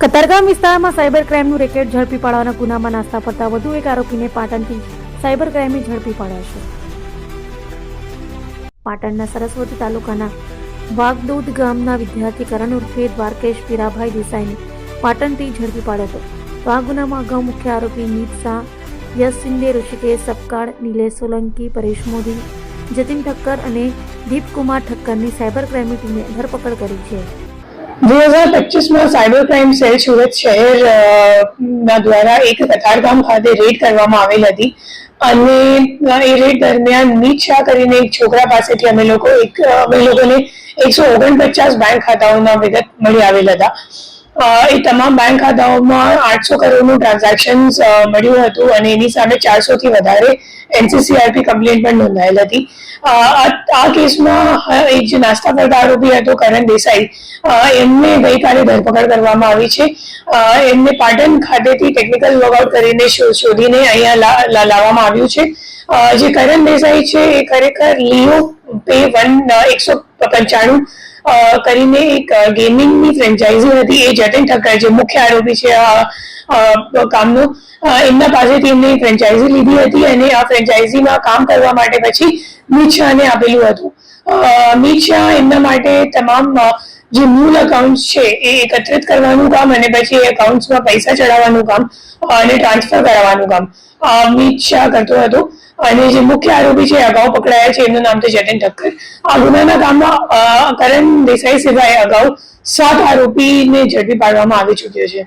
કતારગામ વિસ્તારમાં cyber ક્રાઇમનું racket ઝડપી પાડવાના ગુનામાં નાસ્તા પડતા વધુ એક આરોપીને પાટણથી સાયબર ક્રાઇમે ઝડપી પાડ્યો છે। પાટણના સરસ્વતી તાલુકાના વાઘદૂધ ગામના વિદ્યાર્થી કરણ ઉર્ફે દ્વારકેશ પીરાભાઈ દેસાઈને પાટણથી ઝડપી પાડ્યો હતો। તો આ ગુનામાં અગાઉ મુખ્ય આરોપી નીત શાહ, યશ શિંદે, ઋષિકેશ સપકાળ, નિલેશ સોલંકી, પરેશ મોદી, જતીન ઠક્કર અને દીપકુમાર ઠક્કરની સાયબર ક્રાઇમની ટીમે ધરપકડ કરી છે। 2025 में साइबर क्राइम सेल सूरत शहर द्वारा एक कतारगाम खाते रेड કરવામાં આવેલ હતી અને એ રેડ દરમિયાન નીત શાહ કરીને એક છોકરા પાસેથી અમે લોકોને 149 બેંક ખાતાઓના વિગત મળી આવેલ હતા। એ તમામ બેંક ખાતાઓમાં 800 કરોડનું ટ્રાન્ઝેક્શન્સ મળ્યું હતું અને એની સામે 400 થી વધારે એનસીસીઆરપી કમ્પ્લેન્ટ પણ નોંધાયેલ હતી। આ કેસમાં એક જે નાસ્તા પડતા આરોપી હતો કરણ દેસાઈ, એમને ગઈકાલે ધરપકડ કરવામાં આવી છે। એમને પાટણ ખાતેથી ટેકનિકલ વર્કઆઉટ કરીને શોધીને અહીંયા લાવવામાં આવ્યું છે। જે કરણ દેસાઈ છે એ ખરેખર લિયો પે 195 કરીને એક ગેમિંગની ફ્રેન્ચાઇઝી હતી। એ જતીન ઠક્કર જે મુખ્ય આરોપી છે આ કામનો, એમના પાસેથી એમને ફ્રેન્ચાઇઝી લીધી હતી અને આ ફ્રેન્ચાઇઝીમાં કામ કરવા માટે પછી નીત શાહને આપેલું હતું। નીત શાહ એમના માટે તમામ જે મૂળ એકાઉન્ટ છે એ એકત્રિત કરવાનું કામ અને પછી એ એકાઉન્ટ્સમાં પૈસા ચડાવવાનું કામ અને ટ્રાન્સફર કરાવવાનું કામ નીત શાહ કરતો હતો। અને જે મુખ્ય આરોપી છે અગાઉ પકડાયા છે એમનું નામ તો જતીન ઠક્કર। આ ગુનાના કામમાં કરણ દેસાઈ સિવાય અગાઉ 7 આરોપીને ઝડપી પાડવામાં આવી ચૂક્યો છે।